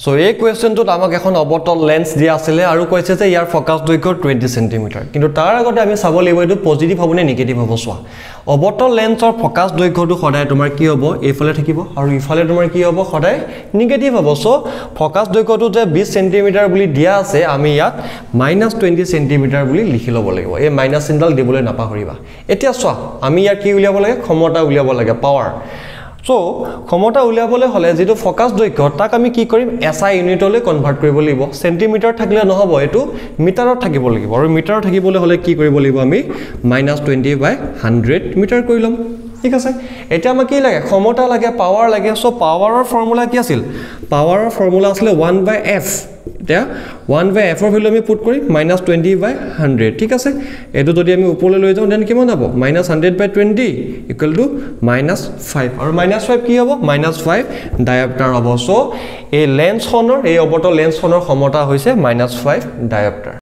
so এই কোৱেশ্চনটোত আমাক এখন অবতল লেন্স দিয়া আছিল আৰু কৈছে যে ইয়াৰ ফোকাস দৈৰ্ঘ্য 20 সেমি কিন্তু তাৰ আগতে আমি চাব লাগিব এটো পজিটিভ হ'ব নে নেগেটিভ হ'ব সোৱা অবতল লেন্সৰ ফোকাস দৈৰ্ঘ্যটো সদায় তোমাৰ কি হ'ব এইফালে থাকিব আৰু ইফালে তোমাৰ কি হ'ব সদায় নেগেটিভ হ'ব সো ফোকাস দৈৰ্ঘ্যটো যে 20 সেমি বুলি দিয়া আছে আমি ইয়াত -20 সেমি বুলি লিখি ল'ব লাগিব এই মাইনাস চিহ্নডাল দিবলৈ নাপাহৰিবা এতিয়া সোৱা আমি ইয়াত কি উলিয়াব লাগে ক্ষমতা উলিয়াব লাগে পাৱাৰ So, ক্ষমতা উলিয়াবলৈ হলে যেটো ফোকাস দৈৰ্ঘ্য তাক আমি কি কৰিম SI ইউনিটলৈ কনভাৰ্ট কৰিব লাগিব সেন্টিমিটাৰ থাকিলে নহব এটো মিটাৰত থাকিব লাগিব আৰু মিটাৰত থাকিবলৈ হলে কি কৰিব লাগিব আমি -20/100 মিটাৰ কৰি লম ঠিক আছে এটা আমাক কি লাগে ক্ষমতা লাগে পাৱাৰ লাগে সো পাৱাৰৰ ফৰ্মুলা কি আছিল পাৱাৰৰ ফৰ্মুলা আছিল 1/f এটা 1/f ৰ ভ্যালু আমি পুট কৰি -20/100 ঠিক আছে এটো যদি আমি ওপৰলৈ লৈ যাও দেন কিমান হ'ব -100/20 -5 আৰু -5 কি হ'ব -5 ডায়াপ্টাৰ হ'ব সো এই লেন্সখনৰ এই অবতল লেন্সখনৰ ক্ষমতা হৈছে -5 ডায়াপ্টাৰ